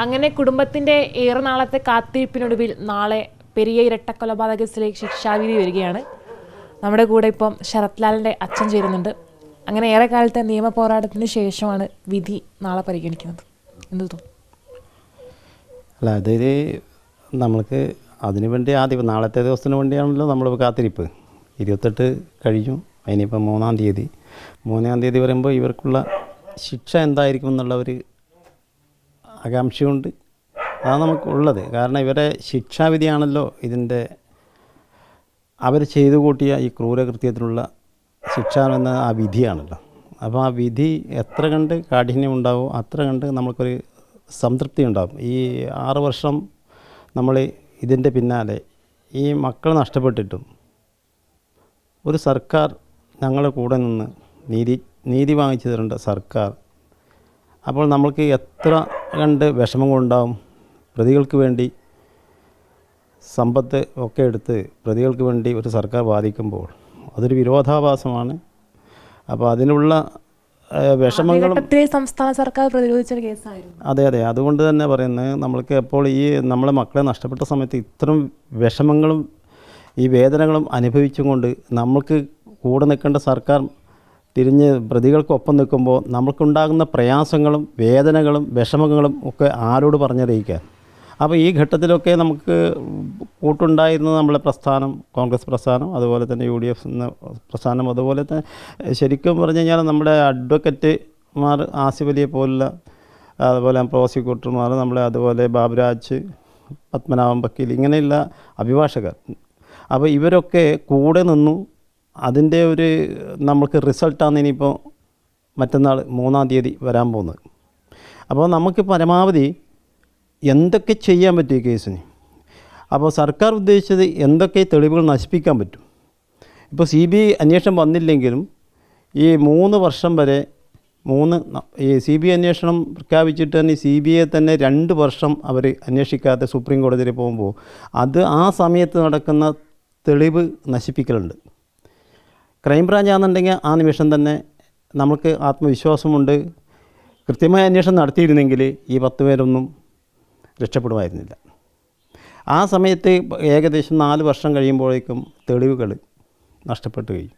അങ്ങനെ കുടുംബത്തിന്റെ ഏറെ നാളത്തെ കാത്തിരിപ്പിനൊടുവിൽ നാളെ പെരിയ ഇരട്ടക്കൊലപാതക കേസിലെ ശിക്ഷാവിധി വരികയാണ്. നമ്മുടെ കൂടെ ഇപ്പം ശരത് ലാലിന്റെ അച്ഛൻ ചേരുന്നുണ്ട്. അങ്ങനെ ഏറെ കാലത്തെ നിയമ പോരാട്ടത്തിന് ശേഷമാണ് വിധി നാളെ പരിഗണിക്കുന്നത്. എന്ത് തോന്നുന്നു? അല്ല, അതിൽ നമ്മൾക്ക് അതിനു വേണ്ടി ആദ്യം നാളത്തെ ദിവസത്തിന് വേണ്ടിയാണല്ലോ നമ്മൾ കാത്തിരിപ്പ്. 28 കഴിഞ്ഞു, അതിനിപ്പോൾ 3-ാം തീയതി വരുമ്പോൾ ഇവർക്കുള്ള ശിക്ഷ എന്തായിരിക്കും എന്നുള്ള ഒരു ആകാംക്ഷയുണ്ട്. അതാണ് നമുക്കുള്ളത്. കാരണം ഇവരെ ശിക്ഷാവിധിയാണല്ലോ ഇതിൻ്റെ അവർ ചെയ്തു കൂട്ടിയ ഈ ക്രൂരകൃത്യത്തിനുള്ള ശിക്ഷ എന്ന ആ വിധിയാണല്ലോ. അപ്പോൾ ആ വിധി എത്ര കണ്ട് കാഠിന്യം ഉണ്ടാവും അത്ര കണ്ട് നമുക്കൊരു സംതൃപ്തി ഉണ്ടാകും. ഈ 6 വർഷം നമ്മൾ ഇതിൻ്റെ പിന്നാലെ ഈ മക്കൾ നഷ്ടപ്പെട്ടിട്ടും ഒരു സർക്കാർ ഞങ്ങളുടെ കൂടെ നിന്ന് നീതി വാങ്ങിച്ചു തരേണ്ട സർക്കാർ. അപ്പോൾ നമ്മൾക്ക് എത്ര കണ്ട് വിഷമങ്ങളുണ്ടാവും. പ്രതികൾക്ക് വേണ്ടി സമ്പത്ത് ഒക്കെ എടുത്ത് പ്രതികൾക്ക് വേണ്ടി ഒരു സർക്കാർ വാദിക്കുമ്പോൾ അതൊരു വിരോധാഭാസമാണ്. അപ്പോൾ അതിനുള്ള വിഷമങ്ങളും സംസ്ഥാന സർക്കാർ പ്രതിരോധിച്ച കേസായിരുന്നു. അതെ, അതുകൊണ്ട് തന്നെ പറയുന്നത് നമ്മൾക്ക് എപ്പോൾ ഈ നമ്മളെ മക്കളെ നഷ്ടപ്പെട്ട സമയത്ത് ഇത്തരം വിഷമങ്ങളും ഈ വേദനകളും അനുഭവിച്ചും കൊണ്ട് നമ്മൾക്ക് കൂടെ നിൽക്കേണ്ട സർക്കാർ തിരിഞ്ഞ് പ്രതികൾക്കൊപ്പം നിൽക്കുമ്പോൾ നമുക്കുണ്ടാകുന്ന പ്രയാസങ്ങളും വേദനകളും വിഷമങ്ങളും ഒക്കെ ആരോട് പറഞ്ഞറിയിക്കാൻ. അപ്പോൾ ഈ ഘട്ടത്തിലൊക്കെ നമുക്ക് കൂട്ടുണ്ടായിരുന്നത് നമ്മളെ പ്രസ്ഥാനം, കോൺഗ്രസ് പ്രസ്ഥാനം, അതുപോലെ തന്നെ UDF എന്ന പ്രസ്ഥാനം, അതുപോലെ തന്നെ ശരിക്കും പറഞ്ഞു കഴിഞ്ഞാൽ നമ്മുടെ അഡ്വക്കറ്റുമാർ ആസിഫ് അലിയെ പോലുള്ള, അതുപോലെ പ്രോസിക്യൂട്ടർമാർ, നമ്മളെ അതുപോലെ ബാബുരാജ്, പത്മനാഭൻ വക്കീൽ, ഇങ്ങനെയുള്ള അഭിഭാഷകർ. അപ്പോൾ ഇവരൊക്കെ കൂടെ നിന്നു. അതിൻ്റെ ഒരു നമുക്ക് റിസൾട്ടാണ് ഇനിയിപ്പോൾ മറ്റന്നാൾ 3-ാം തീയതി വരാൻ പോകുന്നത്. അപ്പോൾ നമുക്ക് പരമാവധി എന്തൊക്കെ ചെയ്യാൻ പറ്റും ഈ കേസിന്. അപ്പോൾ സർക്കാർ ഉദ്ദേശിച്ചത് എന്തൊക്കെ തെളിവുകൾ നശിപ്പിക്കാൻ പറ്റും. ഇപ്പോൾ CBI അന്വേഷണം വന്നില്ലെങ്കിലും ഈ 3 വർഷം വരെ ഈ CBI അന്വേഷണം പ്രഖ്യാപിച്ചിട്ട് തന്നെ CBI തന്നെ 2 വർഷം അവർ അന്വേഷിക്കാതെ സുപ്രീം കോടതിയിൽ പോകുമ്പോൾ അത് ആ സമയത്ത് നടക്കുന്ന തെളിവ് നശിപ്പിക്കലുണ്ട്. ക്രൈംബ്രാഞ്ച് ആണെന്നുണ്ടെങ്കിൽ ആ നിമിഷം തന്നെ നമുക്ക് ആത്മവിശ്വാസമുണ്ട്, കൃത്യമായ അന്വേഷണം നടത്തിയിരുന്നെങ്കിൽ ഈ 10 പേരൊന്നും രക്ഷപ്പെടുമായിരുന്നില്ല. ആ സമയത്ത് ഏകദേശം 4 വർഷം കഴിയുമ്പോഴേക്കും തെളിവുകൾ നഷ്ടപ്പെട്ട് കഴിയും.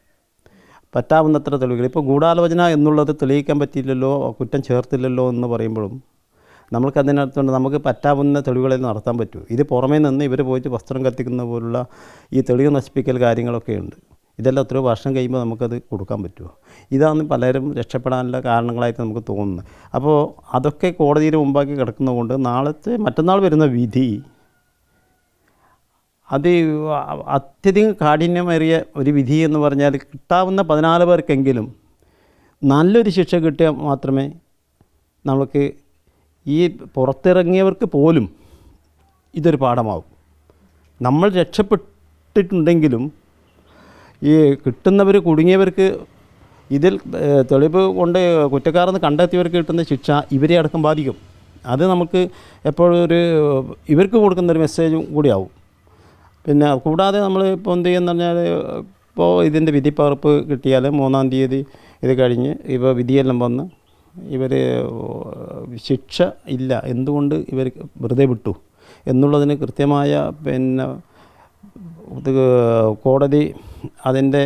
പറ്റാവുന്നത്ര തെളിവുകൾ, ഇപ്പോൾ ഗൂഢാലോചന എന്നുള്ളത് തെളിയിക്കാൻ പറ്റിയില്ലല്ലോ, കുറ്റം ചേർത്തില്ലല്ലോ എന്ന് പറയുമ്പോഴും നമുക്കതിനകത്തുണ്ട് നമുക്ക് പറ്റാവുന്ന തെളിവുകളെ നടത്താൻ പറ്റൂ. ഇത് പുറമേ നിന്ന് ഇവർ പോയിട്ട് വസ്ത്രം കത്തിക്കുന്ന പോലുള്ള ഈ തെളിവ് നശിപ്പിക്കൽ കാര്യങ്ങളൊക്കെ ഉണ്ട്. ഇതെല്ലാം എത്രയോ വർഷം കഴിയുമ്പോൾ നമുക്കത് കൊടുക്കാൻ പറ്റുമോ? ഇതാണ് പലരും രക്ഷപ്പെടാനുള്ള കാരണങ്ങളായിട്ട് നമുക്ക് തോന്നുന്നത്. അപ്പോൾ അതൊക്കെ കോടതിയിൽ മുമ്പാക്കി കിടക്കുന്നതുകൊണ്ട് മറ്റന്നാൾ വരുന്ന വിധി അത് അത്യധികം കാഠിന്യമേറിയ ഒരു വിധി എന്ന് പറഞ്ഞാൽ കിട്ടാവുന്ന 14 പേർക്കെങ്കിലും നല്ലൊരു ശിക്ഷ കിട്ടിയാൽ മാത്രമേ നമുക്ക് ഈ പുറത്തിറങ്ങിയവർക്ക് പോലും ഇതൊരു പാഠമാവും. നമ്മൾ രക്ഷപ്പെട്ടിട്ടുണ്ടെങ്കിലും ഈ കിട്ടുന്നവർ, കുടുങ്ങിയവർക്ക്, ഇതിൽ തെളിവ് കൊണ്ട് കുറ്റക്കാരെന്ന് കണ്ടെത്തിയവർക്ക് കിട്ടുന്ന ശിക്ഷ ഇവരെ അടക്കം ബാധിക്കും. അത് നമുക്ക് എപ്പോഴും ഇവർക്ക് കൊടുക്കുന്നൊരു മെസ്സേജും കൂടിയാവും. പിന്നെ കൂടാതെ നമ്മൾ ഇപ്പോൾ എന്ത് ചെയ്യുമെന്ന് പറഞ്ഞാൽ, ഇപ്പോൾ ഇതിൻ്റെ വിധിപ്പകർപ്പ് കിട്ടിയാൽ 3-ാം തീയതി ഇത് കഴിഞ്ഞ് ഇപ്പോൾ വിധിയെല്ലാം വന്ന് ഇവർ ശിക്ഷ ഇല്ല, എന്തുകൊണ്ട് ഇവർ വെറുതെ വിട്ടു എന്നുള്ളതിന് കൃത്യമായ കോടതി അതിൻ്റെ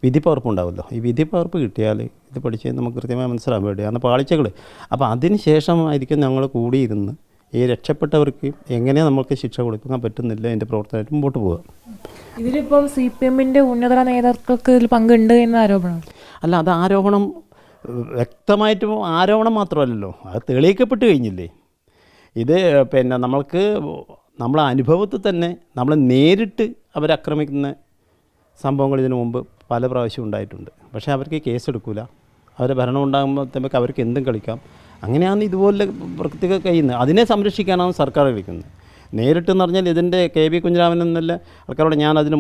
വിധിപ്പകർപ്പുണ്ടാവുമല്ലോ. ഈ വിധിപ്പകർപ്പ് കിട്ടിയാൽ ഇത് പഠിച്ച് നമുക്ക് കൃത്യമായി മനസ്സിലാകാൻ വേണ്ടിയാണ് പാളിച്ചകൾ. അപ്പോൾ അതിന് ശേഷമായിരിക്കും ഞങ്ങൾ കൂടിയിരുന്ന് ഈ രക്ഷപ്പെട്ടവർക്ക് എങ്ങനെ നമുക്ക് ശിക്ഷ കൊടുക്കാൻ പറ്റുന്നില്ല എൻ്റെ പ്രവർത്തനമായിട്ട് മുമ്പോട്ട് പോവുക. ഇതിലിപ്പം CPMൻ്റെ ഉന്നത നേതാക്കൾക്ക് ഇതിൽ പങ്കുണ്ട് എന്ന ആരോപണം. അല്ല, അത് ആരോപണം വ്യക്തമായിട്ടും ആരോപണം മാത്രമല്ലല്ലോ, അത് തെളിയിക്കപ്പെട്ട് കഴിഞ്ഞില്ലേ. ഇത് നമ്മളെ അനുഭവത്തിൽ തന്നെ നമ്മൾ നേരിട്ട് അവരാക്രമിക്കുന്ന സംഭവങ്ങൾ ഇതിനു മുമ്പ് പല പ്രാവശ്യം ഉണ്ടായിട്ടുണ്ട്. പക്ഷേ അവർക്ക് കേസെടുക്കില്ല. അവരെ ഭരണം ഉണ്ടാകുമ്പോഴത്തേക്ക് അവർക്ക് എന്തും കളിക്കാം. അങ്ങനെയാണ് ഇതുപോലെ പ്രകൃതിക്ക് കഴിയുന്നത്. അതിനെ സംരക്ഷിക്കാനാണ് സർക്കാർ കളിക്കുന്നത്. നേരിട്ടെന്ന് പറഞ്ഞാൽ ഇതിൻ്റെ KB കുഞ്ഞിരാമൻ എന്നുള്ള ആൾക്കാരോട് ഞാൻ അതിന്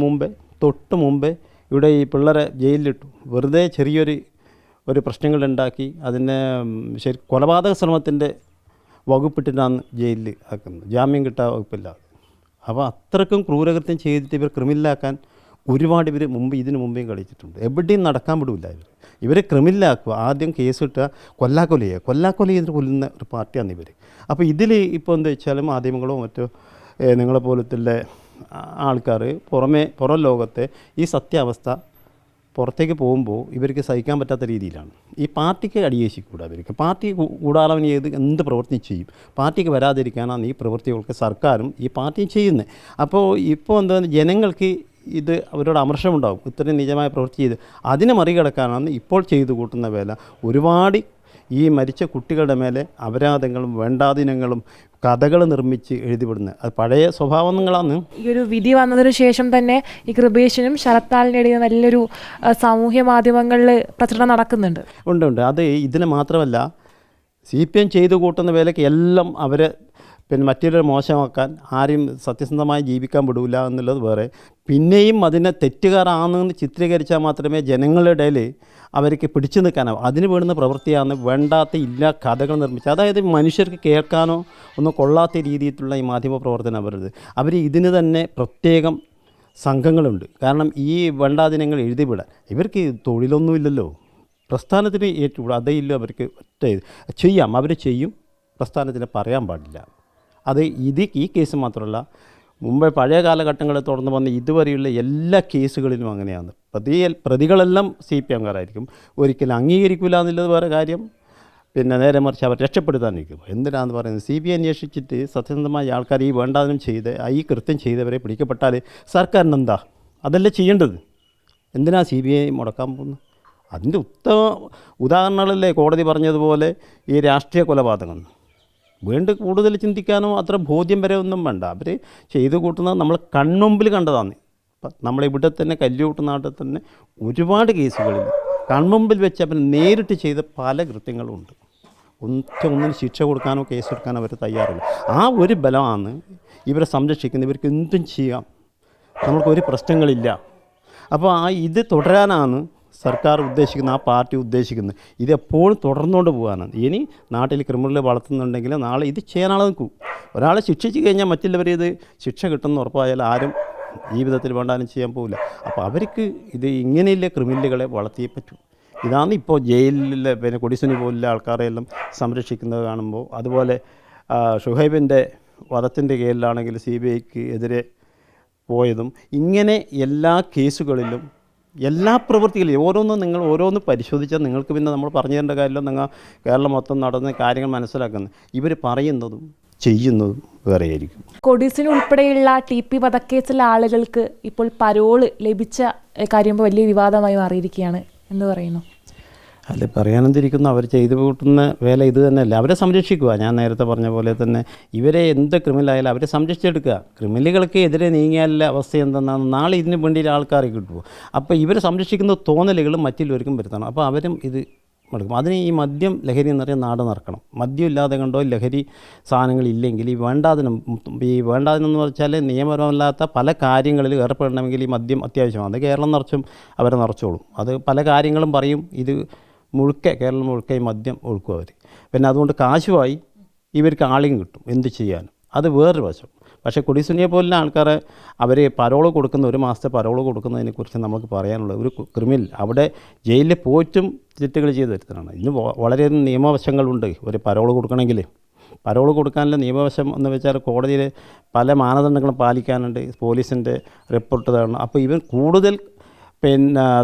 തൊട്ട് മുമ്പേ ഇവിടെ ഈ പിള്ളേരെ ജയിലിലിട്ടു. വെറുതെ ചെറിയൊരു പ്രശ്നങ്ങളുണ്ടാക്കി അതിനെ കൊലപാതക ശ്രമത്തിൻ്റെ വകുപ്പിട്ടിട്ടാണ് ജയിലിൽ ആക്കുന്നത്, ജാമ്യം കിട്ടാൻ വകുപ്പില്ല. അപ്പോൾ അത്രക്കും ക്രൂരകൃത്യം ചെയ്തിട്ട് ഇവർ ക്രിമിനലാക്കാൻ ഒരുപാട് ഇവർ ഇതിനു മുമ്പേയും കളിച്ചിട്ടുണ്ട്. എവിടെയും നടക്കാൻ വിടില്ല ഇവർ ക്രിമിനലാക്കുക. ആദ്യം കേസ് കിട്ടുക, കൊല്ലാക്കൊല ചെയ്തിട്ട് കൊല്ലുന്ന ഒരു പാർട്ടിയാണ് ഇവർ. അപ്പോൾ ഇതിൽ ഇപ്പോൾ എന്താ വെച്ചാൽ മാധ്യമങ്ങളോ മറ്റോ നിങ്ങളെപ്പോലത്തുള്ള ആൾക്കാർ പുറം ലോകത്തെ ഈ സത്യാവസ്ഥ പുറത്തേക്ക് പോകുമ്പോൾ ഇവർക്ക് സഹിക്കാൻ പറ്റാത്ത രീതിയിലാണ്. ഈ പാർട്ടിക്ക് അടിയേശിക്കൂടാ. അവർക്ക് പാർട്ടി കൂടാളവൻ എന്ത് പ്രവൃത്തി ചെയ്യും. പാർട്ടിക്ക് വരാതിരിക്കാനാണ് ഈ പ്രവൃത്തികൾക്ക് സർക്കാരും ഈ പാർട്ടിയും ചെയ്യുന്നത്. അപ്പോൾ ഇപ്പോൾ എന്താ ജനങ്ങൾക്ക് ഇത് അവരോട് അമർഷമുണ്ടാകും. ഇത്രയും നിജമായ പ്രവൃത്തി ചെയ്ത് അതിനെ മറികടക്കാനാണ് ഇപ്പോൾ ചെയ്തു കൂട്ടുന്ന വേല. ഒരുപാട് ഈ മരിച്ച കുട്ടികളുടെ മേലെ അപരാധങ്ങളും വേണ്ടാദിനങ്ങളും കഥകൾ നിർമ്മിച്ച് എഴുതിവിടുന്നത് അത് പഴയ സ്വഭാവങ്ങളാണ്. ഈ ഒരു വിധി വന്നതിന് ശേഷം തന്നെ ഈ കൃപേഷിനും ശരത്ലാലിൻ്റെ ഇടയിൽ നല്ലൊരു സാമൂഹ്യ മാധ്യമങ്ങളിൽ പ്രചരണം നടക്കുന്നുണ്ട്. ഉണ്ട്. അത് ഇതിന് മാത്രമല്ല, CPM ചെയ്തു കൂട്ടുന്ന വേലയ്ക്ക് എല്ലാം അവരെ മറ്റൊരു മോശമാക്കാൻ, ആരെയും സത്യസന്ധമായി ജീവിക്കാൻ വിടൂല എന്നുള്ളത് വേറെ. പിന്നെയും അതിനെ തെറ്റുകാരാണെന്ന് ചിത്രീകരിച്ചാൽ മാത്രമേ ജനങ്ങളുടെ ഇടയിൽ അവർക്ക് പിടിച്ചു നിൽക്കാനാവും. അതിന് വേണ്ടുന്ന പ്രവൃത്തിയാണ് വേണ്ടാത്ത കഥകൾ നിർമ്മിച്ചത്. അതായത് മനുഷ്യർക്ക് കേൾക്കാനോ ഒന്നും കൊള്ളാത്ത രീതിയിലുള്ള ഈ മാധ്യമ പ്രവർത്തനം അവരുത്. അവർ ഇതിന് തന്നെ പ്രത്യേകം സംഘങ്ങളുണ്ട്. കാരണം ഈ വേണ്ടാദിനങ്ങൾ എഴുതിവിടാൻ ഇവർക്ക് തൊഴിലൊന്നുമില്ലല്ലോ. പ്രസ്ഥാനത്തിന് ഏറ്റുകൂടാ, അതേ ഇല്ല അവർക്ക്. ചെയ്യാം, അവർ ചെയ്യും. പ്രസ്ഥാനത്തിന് പറയാൻ പാടില്ല. അത് ഈ കേസ് മാത്രമല്ല, മുമ്പ് പഴയ കാലഘട്ടങ്ങളിൽ തുടർന്ന് വന്ന ഇതുവരെയുള്ള എല്ലാ കേസുകളിലും അങ്ങനെയാണ്. പ്രതികളെല്ലാം CPMകാരായിരിക്കും. ഒരിക്കലും അംഗീകരിക്കില്ല എന്നുള്ളത് വേറെ കാര്യം. നേരെ മറിച്ച് അവർ രക്ഷപ്പെടുത്താനിരിക്കും. എന്തിനാണെന്ന് പറയുന്നത്, CBI അന്വേഷിച്ചിട്ട് സത്യസന്ധമായ ആൾക്കാർ ഈ വേണ്ടാതിനും ഈ കൃത്യം ചെയ്തവരെ പിടിക്കപ്പെട്ടാൽ സർക്കാരിന് എന്താ? അതല്ലേ ചെയ്യേണ്ടത്. എന്തിനാ CBI മുടക്കാൻ പോകുന്നത്? അതിൻ്റെ ഉദാഹരണങ്ങളല്ലേ കോടതി പറഞ്ഞതുപോലെ ഈ രാഷ്ട്രീയ കൊലപാതകം. കൂടുതൽ ചിന്തിക്കാനോ അത്ര ബോധ്യം വരെ ഒന്നും വേണ്ട. അവർ ചെയ്തു കൂട്ടുന്നത് നമ്മൾ കൺമുമ്പിൽ കണ്ടതാണ്. നമ്മളിവിടെ തന്നെ കല്ലുകൂട്ട് നാട്ടിൽ തന്നെ ഒരുപാട് കേസുകളിൽ കൺമുമ്പിൽ വെച്ച് അവർ നേരിട്ട് ചെയ്ത പല കൃത്യങ്ങളുമുണ്ട്. ഒന്നിന് ശിക്ഷ കൊടുക്കാനോ കേസ് കൊടുക്കാനോ അവർ തയ്യാറില്ല. ആ ഒരു ബലമാണ് ഇവരെ സംരക്ഷിക്കുന്നത്. ഇവർക്ക് എന്തും ചെയ്യാം, നമ്മൾക്കൊരു പ്രശ്നങ്ങളില്ല. അപ്പോൾ ഇത് തുടരാനാണ് സർക്കാർ ഉദ്ദേശിക്കുന്ന, ആ പാർട്ടി ഉദ്ദേശിക്കുന്നത്. ഇതെപ്പോഴും തുടർന്നുകൊണ്ട് പോകാനാണ്. ഇനി നാട്ടിൽ ക്രിമിനൽ വളർത്തുന്നുണ്ടെങ്കിൽ നാളെ ഇത് ചെയ്യാനാളെ നിൽക്കൂ. ഒരാളെ ശിക്ഷിച്ച് കഴിഞ്ഞാൽ മറ്റുള്ളവർ ഇത് ശിക്ഷ കിട്ടുമെന്ന് ഉറപ്പായാൽ ആരും ജീവിതത്തിൽ വേണ്ടാലും ചെയ്യാൻ പോകില്ല. അപ്പോൾ അവർക്ക് ഇങ്ങനെയുള്ള ക്രിമിനലുകളെ വളർത്തിയേ പറ്റൂ. ഇതാണ് ഇപ്പോൾ ജയിലിലെ കൊടിസുനി പോലുള്ള ആൾക്കാരെല്ലാം സംരക്ഷിക്കുന്നത് കാണുമ്പോൾ. അതുപോലെ ഷുഹൈബിൻ്റെ വധത്തിൻ്റെ കേസിലാണെങ്കിൽ CBIക്ക് എതിരെ പോയതും ഇങ്ങനെ എല്ലാ കേസുകളിലും എല്ലാ പ്രവൃത്തികളും ഓരോന്ന് പരിശോധിച്ചാൽ നിങ്ങൾക്ക് നമ്മൾ പറഞ്ഞു തരേണ്ട കാര്യമില്ല. നിങ്ങൾ കേരളം മൊത്തം നടന്ന കാര്യങ്ങൾ മനസ്സിലാക്കുന്നത്. ഇവർ പറയുന്നതും ചെയ്യുന്നതും വേറെയായിരിക്കും. കൊടിസിന് ഉൾപ്പെടെയുള്ള TP വധക്കേസിലെ ആളുകൾക്ക് ഇപ്പോൾ പരോള് ലഭിച്ച കാര്യം വലിയ വിവാദമായി മാറിയിരിക്കുകയാണ് എന്ന് പറയുന്നു. അല്ല, പറയാനെന്തിരിക്കുന്നു, അവർ ചെയ്തു കൂട്ടുന്ന വേല ഇത് തന്നെയല്ല. അവരെ സംരക്ഷിക്കുക. ഞാൻ നേരത്തെ പറഞ്ഞ പോലെ തന്നെ ഇവരെ എന്ത് ക്രിമിനലായാലും അവരെ സംരക്ഷിച്ചെടുക്കുക. ക്രിമിനലുകൾക്ക് എതിരെ നീങ്ങിയാലുള്ള അവസ്ഥ എന്തെന്നാണ് നാളെ ഇതിന് വേണ്ടി ആൾക്കാരെ കിട്ടുമോ. അപ്പോൾ ഇവരെ സംരക്ഷിക്കുന്ന തോന്നലുകൾ മറ്റുള്ളവർക്കും വരുത്തണം. അപ്പോൾ അവരും ഇത് എടുക്കും. അതിന് ഈ മദ്യം ലഹരി എന്ന് പറയുന്ന നാട് നടക്കണം. മദ്യം ഇല്ലാതെ കണ്ടോ ലഹരി സാധനങ്ങളില്ലെങ്കിൽ ഈ വേണ്ടാതിനം എന്ന് വെച്ചാൽ നിയമപരമല്ലാത്ത പല കാര്യങ്ങളിൽ ഏർപ്പെടണമെങ്കിൽ ഈ മദ്യം അത്യാവശ്യമാണ്. അത് കേരളം നിറച്ചും അവരെ നിറച്ചോളും. അത് പല കാര്യങ്ങളും പറയും. ഇത് കേരളം മുഴുക്കെ ഈ മദ്യം ഒഴുക്കും അവർ. അതുകൊണ്ട് കാശുമായി ഇവർക്ക് ആളെയും കിട്ടും എന്ത് ചെയ്യാനും. അത് വേറൊരു വശം. പക്ഷേ കൊടിസുനിയെ പോലുള്ള ആൾക്കാരെ അവർ പരോള് കൊടുക്കുന്ന 1 മാസത്തെ പരോള് കൊടുക്കുന്നതിനെക്കുറിച്ച് നമുക്ക് പറയാനുള്ള ഒരു ക്രിമിനൽ അവിടെ ജയിലിൽ പോയിട്ടും തെറ്റുകൾ ചെയ്ത് വരുത്തലാണ്. ഇന്ന് വളരെയധികം നിയമവശങ്ങളുണ്ട്. ഒരു പരോള് കൊടുക്കണമെങ്കിൽ പരോള് കൊടുക്കാനുള്ള നിയമവശം എന്ന് വെച്ചാൽ കോടതിയിൽ പല മാനദണ്ഡങ്ങളും പാലിക്കാനുണ്ട്. പോലീസിൻ്റെ റിപ്പോർട്ട് തരണം. അപ്പോൾ ഇവൻ കൂടുതൽ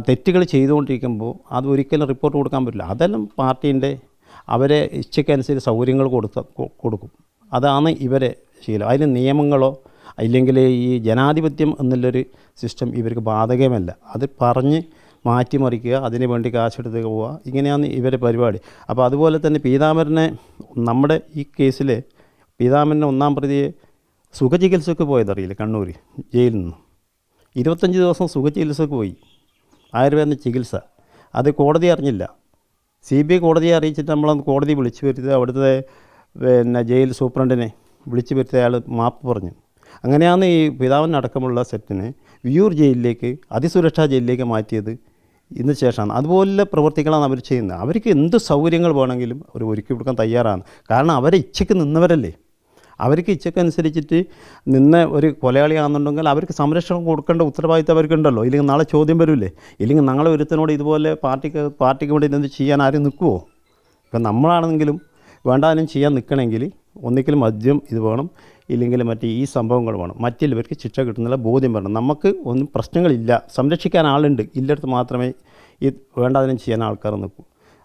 തെറ്റുകൾ ചെയ്തുകൊണ്ടിരിക്കുമ്പോൾ അത് ഒരിക്കലും റിപ്പോർട്ട് കൊടുക്കാൻ പറ്റില്ല. അതെല്ലാം പാർട്ടീൻ്റെ അവരെ ഇച്ഛയ്ക്കനുസരിച്ച് സൗകര്യങ്ങൾ കൊടുക്കും. അതാണ് ഇവരെ ശീലം. അതിന് നിയമങ്ങളോ ഇല്ലെങ്കിൽ ഈ ജനാധിപത്യം എന്നുള്ളൊരു സിസ്റ്റം ഇവർക്ക് ബാധകമല്ല. അത് പറഞ്ഞ് മാറ്റിമറിക്കുക, അതിന് വേണ്ടി കാശെടുത്ത് പോവുക, ഇങ്ങനെയാണ് ഇവരെ പരിപാടി. അപ്പോൾ അതുപോലെ തന്നെ പീതാംബരനെ നമ്മുടെ ഈ കേസിൽ പീതാംബരനെ 1-ാം പ്രതിയെ സുഖചികിത്സക്ക് പോയതറിയില്ല. കണ്ണൂർ ജയിലിൽ നിന്ന് 25 ദിവസം സുഖചികിത്സക്ക് പോയി. ആയുർവേദ ചികിത്സ. അത് കോടതി അറിഞ്ഞില്ല. CBI കോടതിയെ അറിയിച്ചിട്ട് നമ്മളന്ന് കോടതി വിളിച്ചു വരുത്തി അവിടുത്തെ ജയിൽ സൂപ്രണ്ടിനെ വിളിച്ചു വരുത്തി അയാൾ മാപ്പ് പറഞ്ഞു. അങ്ങനെയാണ് ഈ പിതാവിനടക്കമുള്ള സെറ്റിനെ വിയൂർ ജയിലിലേക്ക് അതിസുരക്ഷാ ജയിലിലേക്ക് മാറ്റിയത് ഇതിന് ശേഷമാണ്. അതുപോലെ പ്രവർത്തികളാണ് അവർ ചെയ്യുന്നത്. അവർക്ക് എന്ത് സൗകര്യങ്ങൾ വേണമെങ്കിലും അവർ ഒരുക്കി കൊടുക്കാൻ തയ്യാറാണ്. കാരണം അവരെ ഇച്ഛയ്ക്ക് നിന്നവരല്ലേ. അവർക്ക് ഇച്ഛക്കനുസരിച്ചിട്ട് നിന്ന ഒരു കൊലയാളിയാണെന്നുണ്ടെങ്കിൽ അവർക്ക് സംരക്ഷണം കൊടുക്കേണ്ട ഉത്തരവാദിത്തം അവർക്കുണ്ടല്ലോ. ഇല്ലെങ്കിൽ നാളെ ചോദ്യം വരില്ലേ. ഇല്ലെങ്കിൽ നാളെ ഒരുത്തനോട് ഇതുപോലെ പാർട്ടിക്ക് വേണ്ടി എന്ത് ചെയ്യാൻ ആരും നിൽക്കുമോ? ഇപ്പം നമ്മളാണെങ്കിലും വേണ്ടാനും ചെയ്യാൻ നിൽക്കണമെങ്കിൽ ഒന്നിക്കൽ മദ്യം ഇത് വേണം, ഇല്ലെങ്കിൽ മറ്റേ ഈ സംഭവങ്ങൾ വേണം. മറ്റുള്ളവർക്ക് ശിക്ഷ കിട്ടുന്നില്ല ബോധ്യം വേണം. നമുക്ക് ഒന്നും പ്രശ്നങ്ങളില്ല, സംരക്ഷിക്കാൻ ആളുണ്ട്, ഇല്ലടത്ത് മാത്രമേ ഈ വേണ്ടാതിനും ചെയ്യാൻ ആൾക്കാർ നിൽക്കൂ.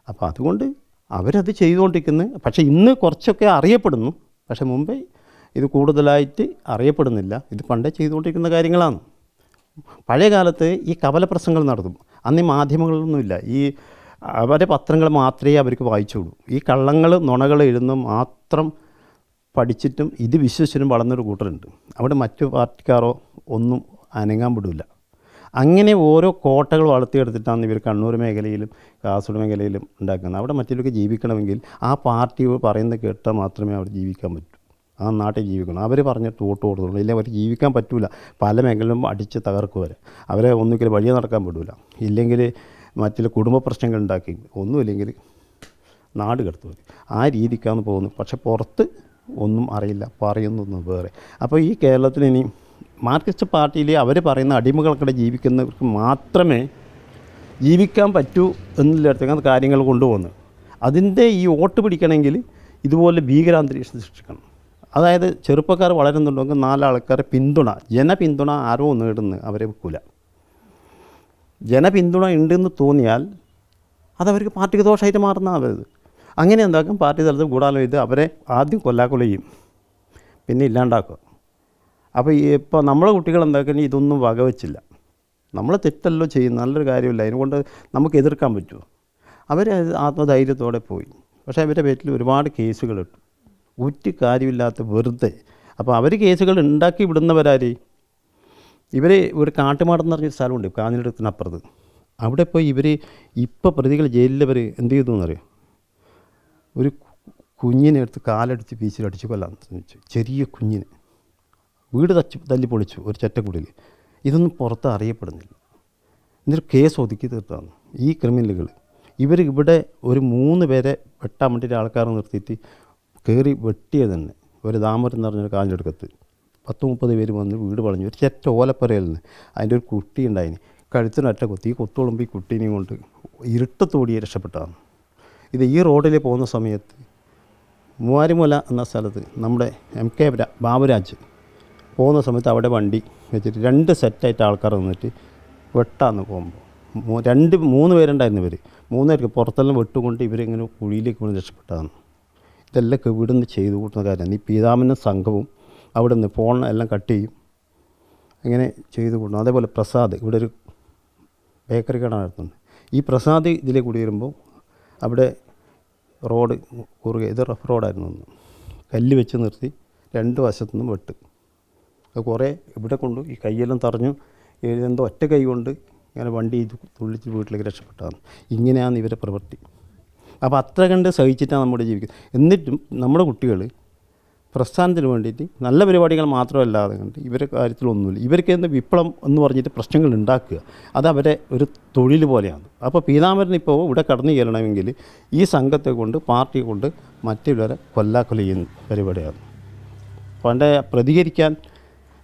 അപ്പോൾ അതുകൊണ്ട് അവരത് ചെയ്തുകൊണ്ടിരിക്കുന്നു. പക്ഷേ ഇന്ന് കുറച്ചൊക്കെ അറിയപ്പെടുന്നു, പക്ഷേ മുമ്പേ ഇത് കൂടുതലായിട്ട് അറിയപ്പെടുന്നില്ല. ഇത് പണ്ടേ ചെയ്തുകൊണ്ടിരിക്കുന്ന കാര്യങ്ങളാണ്. പഴയ കാലത്ത് ഈ കവലപ്രസംഗങ്ങൾ നടത്തും. അന്ന് ഈ മാധ്യമങ്ങളൊന്നുമില്ല. ഈ അവരെ പത്രങ്ങൾ മാത്രമേ അവർക്ക് വായിച്ചുള്ളൂ. ഈ കള്ളങ്ങൾ നുണകൾ എഴുതുന്ന മാത്രം പഠിച്ചിട്ടും ഇത് വിശ്വസിച്ചിട്ടും വളർന്നൊരു കൂട്ടരുണ്ട്. അവിടെ മറ്റു പാർട്ടിക്കാരോ ഒന്നും അനങ്ങാൻ വിടില്ല. അങ്ങനെ ഓരോ കോട്ടകൾ വളർത്തിയെടുത്തിട്ടാണ് ഇവർ കണ്ണൂർ മേഖലയിലും കാസർഗോഡ് മേഖലയിലും ഉണ്ടാക്കുന്നത്. അവിടെ മറ്റുള്ളവർക്ക് ജീവിക്കണമെങ്കിൽ ആ പാർട്ടി പറയുന്നത് കേട്ടാൽ മാത്രമേ അവർ ജീവിക്കാൻ പറ്റൂ. ആ നാട്ടിൽ ജീവിക്കണം. അവർ പറഞ്ഞിട്ട് വോട്ട് കൊടുത്തോളൂ, ഇല്ലെങ്കിൽ അവർ ജീവിക്കാൻ പറ്റില്ല. പല മേഖലയിലും അടിച്ച് തകർക്കും അവരെ ഒന്നുകിൽ വഴിയെ നടക്കാൻ വിടില്ല, ഇല്ലെങ്കിൽ മറ്റുള്ള കുടുംബ പ്രശ്നങ്ങൾ ഉണ്ടാക്കി, ഒന്നുമില്ലെങ്കിൽ നാട് കടത്തും. ആ രീതിക്കാണ് പോകുന്നത്. പക്ഷെ പുറത്ത് ഒന്നും അറിയില്ല, പറയുന്നൊന്നും വേറെ. അപ്പോൾ ഈ കേരളത്തിൽ ഇനി മാർക്സിസ്റ്റ് പാർട്ടിയിൽ അവർ പറയുന്ന അടിമകൾക്കിടെ ജീവിക്കുന്നവർക്ക് മാത്രമേ ജീവിക്കാൻ പറ്റൂ എന്നിടത്തേക്കാണ് കാര്യങ്ങൾ കൊണ്ടുപോകുന്നത്. അതിൻ്റെ ഈ വോട്ട് പിടിക്കണമെങ്കിൽ ഇതുപോലെ ഭീകരാന്തരീക്ഷം സൃഷ്ടിക്കണം. അതായത് ചെറുപ്പക്കാർ വളരുന്നുണ്ടെങ്കിൽ 4 ആൾക്കാരെ പിന്തുണ, ജനപിന്തുണ ആരോ നേടുന്നു, അവരെ വെക്കൂല. ജനപിന്തുണ ഉണ്ടെന്ന് തോന്നിയാൽ അതവർക്ക് പാർട്ടിക്ക് ദോഷമായിട്ട് മാറുന്നവരത്. അങ്ങനെ എന്താക്കും, പാർട്ടി തലത്തിൽ കൂടാലോ ഇത് അവരെ ആദ്യം കൊല്ലാക്കൊല ചെയ്യും, പിന്നെ ഇല്ലാണ്ടാക്കുക. അപ്പോൾ ഇപ്പോൾ നമ്മളെ കുട്ടികൾ എന്താക്കാൻ ഇതൊന്നും വകവെച്ചില്ല. നമ്മൾ തെറ്റല്ലോ ചെയ്യുന്നത്, നല്ലൊരു കാര്യമില്ല, അതിനുകൊണ്ട് നമുക്ക് എതിർക്കാൻ പറ്റുമോ? അവർ ആത്മധൈര്യത്തോടെ പോയി. പക്ഷേ അവരുടെ പേരിൽ ഒരുപാട് കേസുകൾ ഇട്ടു, ഒരു കാര്യമില്ലാത്ത വെറുതെ. അപ്പോൾ അവർ കേസുകൾ ഉണ്ടാക്കി വിടുന്നവരാര്? ഇവർ ഒരു കാട്ടുമാടെന്ന് പറഞ്ഞൊരു സ്ഥലമുണ്ട് കാഞ്ഞിരത്തിനപ്പുറത്ത്. അവിടെ പോയി ഇവർ ഇപ്പോൾ പ്രതികൾ ജയിലിലവർ എന്ത് ചെയ്തു എന്നറിയോ? ഒരു കുഞ്ഞിനെ എടുത്ത് കാലടിച്ച് പീച്ചിലടിച്ച് കൊല്ലാൻ ശ്രമിച്ചു. ചെറിയ കുഞ്ഞിന് വീട് തല്ലി പൊളിച്ചു ഒരു ചെറ്റക്കുടിൽ. ഇതൊന്നും പുറത്ത് അറിയപ്പെടുന്നില്ല. എന്നിട്ട് കേസ് ഒതുക്കി തീർത്താണ് ഈ ക്രിമിനലുകൾ. ഇവർ ഇവിടെ ഒരു 3 പേരെ വെട്ടാൻ വേണ്ടിയിട്ട് ആൾക്കാരെ നിർത്തിയിട്ട് കയറി വെട്ടിയത് തന്നെ. ഒരു ദാമരം എന്ന് പറഞ്ഞൊരു കാഞ്ഞെടുക്കത്ത് 10-30 പേര് വന്ന് വീട് വളഞ്ഞു. ഒരു ചെറ്റ ഓലപ്പരയിൽ നിന്ന് അതിൻ്റെ ഒരു കുട്ടി ഉണ്ടായിന്, കഴുത്തിനൊറ്റ കൊത്തി. ഈ കൊത്തോളുമ്പോൾ ഈ കുട്ടീനെയും കൊണ്ട് ഇരുട്ടത്തോടിയെ രക്ഷപ്പെട്ടതാണ്. ഇത് ഈ റോഡിൽ പോകുന്ന സമയത്ത് മൂവാരിമല എന്ന സ്ഥലത്ത് നമ്മുടെ MK ബാബുരാജ് പോകുന്ന സമയത്ത് അവിടെ വണ്ടി വെച്ചിട്ട് 2 സെറ്റായിട്ട് ആൾക്കാർ വന്നിട്ട് വെട്ടാന്ന് പോകുമ്പോൾ 2-3 പേരുണ്ടായിരുന്നു. ഇവർ 3 പേർക്ക് പുറത്തെല്ലാം വെട്ടുകൊണ്ട് ഇവരിങ്ങനെ കുഴിയിലേക്ക് കൊണ്ട് രക്ഷപ്പെട്ടതാണ്. ഇതെല്ലാം ഇവിടുന്ന് ചെയ്തു കൂട്ടുന്ന കാര്യമാണ്. ഈ പീതാമനും സംഘവും അവിടെ നിന്ന് ഫോൺ എല്ലാം കട്ട് ചെയ്യും, അങ്ങനെ ചെയ്തു കൂട്ടണം. അതേപോലെ പ്രസാദ് ഇവിടെ ഒരു ബേക്കറി കട നടത്തുന്നുണ്ട്. ഈ പ്രസാദ് ഇതിലേക്ക് കൂടി വരുമ്പോൾ അവിടെ റോഡ് കുറുകെ, ഇത് റഫ് റോഡായിരുന്നു, കല്ല് വെച്ച് നിർത്തി 2 വശത്തുനിന്നും വെട്ട്. അത് കുറേ ഇവിടെ കൊണ്ട് ഈ കൈയെല്ലാം തറഞ്ഞു, എന്തോ ഒറ്റ കൈ കൊണ്ട് ഇങ്ങനെ വണ്ടി തുള്ളിച്ച് വീട്ടിലേക്ക് രക്ഷപ്പെട്ടതാണ്. ഇങ്ങനെയാണ് ഇവരെ പ്രവൃത്തി. അപ്പോൾ അത്ര കണ്ട് സഹിച്ചിട്ടാണ് നമ്മുടെ ജീവിക്കുന്നത്. എന്നിട്ടും നമ്മുടെ കുട്ടികൾ പ്രസ്ഥാനത്തിന് വേണ്ടിയിട്ട് നല്ല പരിപാടികൾ മാത്രമല്ലാതെ കണ്ട് ഇവരുടെ കാര്യത്തിലൊന്നുമില്ല. ഇവർക്ക് എന്ത് വിപ്ലവം എന്ന് പറഞ്ഞിട്ട് പ്രശ്നങ്ങൾ ഉണ്ടാക്കുക, അത് അവരെ ഒരു തൊഴിൽ പോലെയാണ്. അപ്പോൾ പീതാംബരൻ ഇപ്പോൾ ഇവിടെ കടന്നു കയറണമെങ്കിൽ ഈ സംഘത്തെ കൊണ്ട്, പാർട്ടിയെ കൊണ്ട് മറ്റുള്ളവരെ കൊല്ലാക്കൊല ചെയ്യുന്ന പരിപാടിയാണ്. പണ്ടേ പ്രതികരിക്കാൻ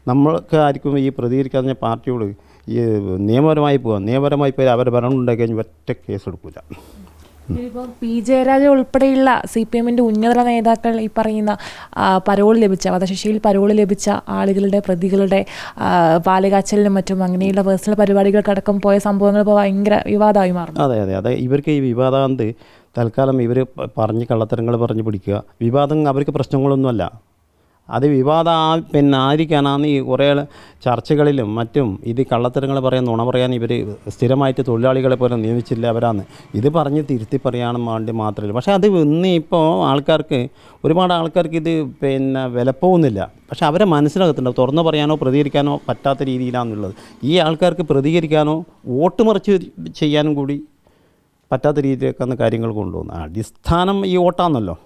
നമ്മൾക്ക് ആർക്കും ഈ പ്രതികരിക്കാതെ പാർട്ടിയോട് ഈ നിയമപരമായി പോകാം. നിയമപരമായി പോയി അവരെ ഭരണം ഉണ്ടാക്കി കഴിഞ്ഞാൽ ഒറ്റ കേസെടുക്കില്ല. ഇപ്പോൾ പി ജയരാജ ഉൾപ്പെടെയുള്ള CPM-ൻ്റെ ഉന്നത നേതാക്കൾ ഈ പറയുന്ന പരോൾ ലഭിച്ച, വധശിക്ഷയിൽ പരോൾ ലഭിച്ച ആളുകളുടെ, പ്രതികളുടെ പാലുകാച്ചലിനും മറ്റും അങ്ങനെയുള്ള പേഴ്സണൽ പരിപാടികൾക്കടക്കം പോയ സംഭവങ്ങൾ ഇപ്പോൾ ഭയങ്കര വിവാദമായി മാറും. അതെ ഇവർക്ക് ഈ വിവാദാന്ത് തൽക്കാലം ഇവർ പറഞ്ഞ് കള്ളത്തരങ്ങൾ പറഞ്ഞ് പിടിക്കുക. വിവാദം അവർക്ക് പ്രശ്നങ്ങളൊന്നുമല്ല. അത് ആയിരിക്കാനാണ് ഈ കുറേ ചർച്ചകളിലും മറ്റും ഇത് കള്ളത്തരങ്ങൾ പറയാൻ, നുണ പറയാൻ ഇവർ സ്ഥിരമായിട്ട് തൊഴിലാളികളെ പോലെ നിയമിച്ചില്ല അവരാണ്. ഇത് പറഞ്ഞ് തിരുത്തി പറയാനും വേണ്ടി മാത്രമല്ല. പക്ഷേ അത് ഇന്ന് ഇപ്പോൾ ആൾക്കാർക്ക്, ഒരുപാട് ആൾക്കാർക്ക് ഇത് വിലപ്പോകുന്നില്ല. പക്ഷേ അവരെ മനസ്സിലാകത്തുണ്ട് തുറന്നു പറയാനോ പ്രതികരിക്കാനോ പറ്റാത്ത രീതിയിലാണെന്നുള്ളത്. ഈ ആൾക്കാർക്ക് പ്രതികരിക്കാനോ വോട്ട് മറിച്ച് ചെയ്യാനും കൂടി പറ്റാത്ത രീതിയിലേക്കാണ് കാര്യങ്ങൾ കൊണ്ടുപോകുന്നത്. അടിസ്ഥാനം ഈ വോട്ടാണല്ലോ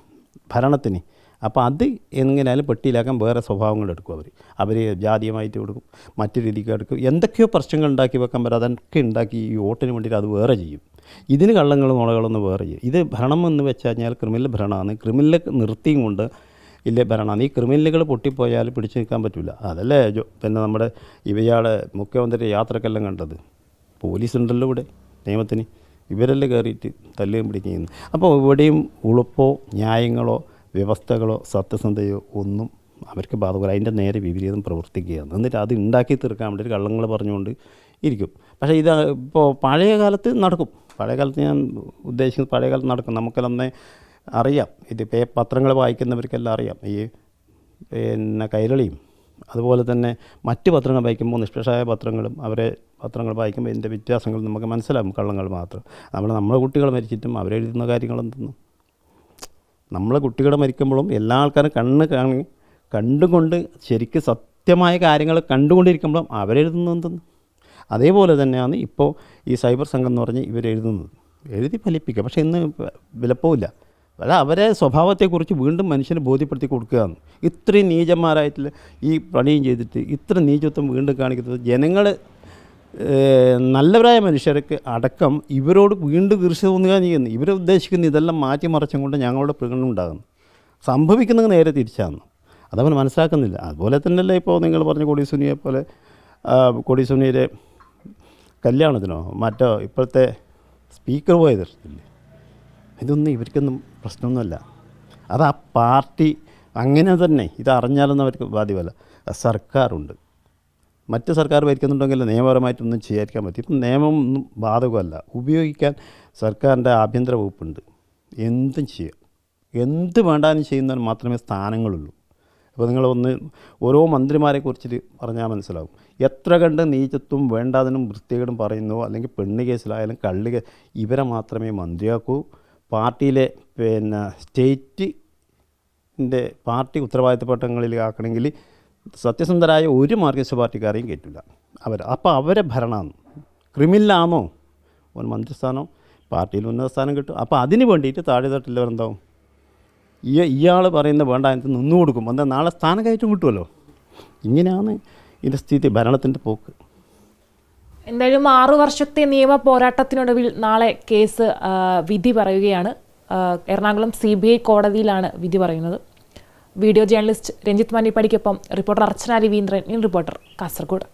ഭരണത്തിന്. അപ്പോൾ അത് എങ്ങനെയാലും പെട്ടിയിലാക്കാൻ വേറെ സ്വഭാവങ്ങൾ എടുക്കും അവർ ജാതീയമായിട്ട് കൊടുക്കും, മറ്റു രീതിക്ക് എടുക്കും. എന്തൊക്കെയോ പ്രശ്നങ്ങൾ ഉണ്ടാക്കി വെക്കാൻ പറ്റും, അതൊക്കെ ഉണ്ടാക്കി ഈ വോട്ടിന് വേണ്ടിയിട്ട് അത് വേറെ ചെയ്യും. ഇതിന് കള്ളങ്ങളും നുണകളൊന്നും വേറെ ചെയ്യും. ഇത് ഭരണം എന്ന് വെച്ച് കഴിഞ്ഞാൽ ക്രിമിനൽ ഭരണമാണ്. ക്രിമിനൽ നിർത്തിയും കൊണ്ട് ഇല്ലേ ഭരണമാണ്. ഈ ക്രിമിനലുകൾ പൊട്ടിപ്പോയാൽ പിടിച്ചു നിൽക്കാൻ പറ്റില്ല. അതല്ലേ പിന്നെ നമ്മുടെ ഇവയാളെ മുഖ്യമന്ത്രി യാത്രക്കെല്ലാം കണ്ടത്. പോലീസ് ഉണ്ടല്ലോ ഇവിടെ നിയമത്തിന്, ഇവരെല്ലാം കയറിയിട്ട് തല്ലുകയും പിടിക്കുകയും ചെയ്യുന്നു. അപ്പോൾ ഇവിടെയും ഉളുപ്പോ ന്യായങ്ങളോ വ്യവസ്ഥകളോ സത്യസന്ധതയോ ഒന്നും അവർക്ക് ബാധകമല്ല. അതിൻ്റെ നേരെ വിപരീതം പ്രവർത്തിക്കുകയാണ്. എന്നിട്ട് അത് ഉണ്ടാക്കി തീർക്കാൻ വേണ്ടി കള്ളങ്ങൾ പറഞ്ഞുകൊണ്ട് ഇരിക്കും. പക്ഷേ ഇത് ഇപ്പോൾ പഴയ കാലത്ത് നടക്കും. പഴയ കാലത്ത് ഞാൻ ഉദ്ദേശിക്കുന്നത് പഴയ കാലത്ത് നടക്കും. നമുക്കെല്ലാം അറിയാം. ഇത് പത്രങ്ങൾ വായിക്കുന്നവർക്കെല്ലാം അറിയാം. ഈ പിന്നെ കൈരളിയും അതുപോലെ തന്നെ മറ്റ് പത്രങ്ങൾ വായിക്കുമ്പോൾ നിഷ്പക്ഷമായ പത്രങ്ങളും അവരെ പത്രങ്ങൾ വായിക്കുമ്പോൾ ഇതിൻ്റെ വ്യത്യാസങ്ങൾ നമുക്ക് മനസ്സിലാകും. കള്ളങ്ങൾ മാത്രം. നമ്മളെ കുട്ടികൾ മരിച്ചിട്ടും അവരെഴുതുന്ന കാര്യങ്ങളെന്തെന്നും, നമ്മളെ കുട്ടികൾ മരിക്കുമ്പോഴും എല്ലാ ആൾക്കാരും കണ്ടുകൊണ്ട് ശരിക്കും സത്യമായ കാര്യങ്ങൾ കണ്ടുകൊണ്ടിരിക്കുമ്പോഴും അവരെഴുതുന്നതെന്ന്. അതേപോലെ തന്നെയാണ് ഇപ്പോൾ ഈ സൈബർ സംഘം എന്ന് പറഞ്ഞ് ഇവരെഴുതുന്നത്. എഴുതി ഫലിപ്പിക്കുക. പക്ഷേ ഇന്ന് വിലപ്പോവില്ല. അല്ല, അവരെ സ്വഭാവത്തെക്കുറിച്ച് വീണ്ടും മനുഷ്യന് ബോധ്യപ്പെടുത്തി കൊടുക്കുകയാണ്. ഇത്രയും നീചന്മാരായിട്ടുള്ള ഈ പണിയും ചെയ്തിട്ട് ഇത്ര നീചത്വം വീണ്ടും കാണിക്കുന്നത് ജനങ്ങൾ നല്ലവരായ മനുഷ്യർക്ക് അടക്കം ഇവരോട് വീണ്ടും ഈർഷ്യ തോന്നുക ചെയ്യുന്നു. ഇവരെ ഉദ്ദേശിക്കുന്ന ഇതെല്ലാം മാറ്റിമറിച്ചും കൊണ്ട് ഞങ്ങളുടെ പ്രകടനം ഉണ്ടാകുന്നു. സംഭവിക്കുന്നത് നേരെ തിരിച്ചാണ്. അതവൻ മനസ്സിലാക്കുന്നില്ല. അതുപോലെ തന്നെയല്ലേ ഇപ്പോൾ നിങ്ങൾ പറഞ്ഞ കൊടിസുനിയെ പോലെ കൊടിസുനിയുടെ കല്യാണത്തിനോ മറ്റോ ഇപ്പോഴത്തെ സ്പീക്കർ പോയതില്ലേ, ഇതൊന്നും ഇവർക്കൊന്നും പ്രശ്നമൊന്നുമല്ല. അത് ആ പാർട്ടി അങ്ങനെ തന്നെ ഇതറിഞ്ഞാലൊന്നും അവർക്ക് ബാധ്യമല്ല. സർക്കാരുണ്ട്. മറ്റ് സർക്കാർ ഭരിക്കുന്നുണ്ടെങ്കിൽ നിയമപരമായിട്ടൊന്നും ചെയ്യാതിരിക്കാൻ പറ്റും. ഇപ്പം നിയമം ഒന്നും ബാധകമല്ല. ഉപയോഗിക്കാൻ സർക്കാരിൻ്റെ ആഭ്യന്തര വകുപ്പുണ്ട്. എന്തും ചെയ്യാം. എന്ത് വേണ്ടാനും ചെയ്യുന്നതിന് മാത്രമേ സ്ഥാനങ്ങളുള്ളൂ. അപ്പോൾ നിങ്ങളൊന്ന് ഓരോ മന്ത്രിമാരെ കുറിച്ചിട്ട് പറഞ്ഞാൽ മനസ്സിലാവും. എത്ര കണ്ട് നീചത്വം വേണ്ടാതിനും വൃത്തികേടും പറയുന്നു. അല്ലെങ്കിൽ പെണ്ണ് കേസിലായാലും ഇവരെ മാത്രമേ മന്ത്രിയാക്കൂ. പാർട്ടിയിലെ പിന്നെ സ്റ്റേറ്റിൻ്റെ പാർട്ടി ഉത്തരവാദിത്തപ്പെട്ടങ്ങളിൽ ആക്കണമെങ്കിൽ സത്യസന്ധരായ ഒരു മാർക്സിസ്റ്റ് പാർട്ടിക്കാരെയും കയറ്റില്ല അപ്പോൾ അവരെ ഭരണമാണ്. ക്രിമിനലാണോ ഒരു മന്ത്രിസ്ഥാനം, പാർട്ടിയിൽ ഉന്നത സ്ഥാനം കിട്ടും. അപ്പോൾ അതിന് വേണ്ടിയിട്ട് താഴെത്തട്ടില്ലവരെന്താവും ഇയാൾ പറയുന്ന വേണ്ട എന്ന് നിന്നു കൊടുക്കും. എന്താ നാളെ സ്ഥാനക്കയറ്റം കിട്ടുമല്ലോ. ഇങ്ങനെയാണ് ഇതിൻ്റെ സ്ഥിതി, ഭരണത്തിൻ്റെ പോക്ക്. എന്തായാലും 6 വർഷത്തെ നിയമ പോരാട്ടത്തിനൊടുവിൽ നാളെ കേസ് വിധി പറയുകയാണ്. എറണാകുളം CBI കോടതിയിലാണ് വിധി പറയുന്നത്. വീഡിയോ ജേർണലിസ്റ്റ് രഞ്ജിത്ത് മന്നിപ്പടിക്കൊപ്പം റിപ്പോർട്ടർ അർച്ചന രവീന്ദ്രൻ, റിപ്പോർട്ടർ കാസർഗോഡ്.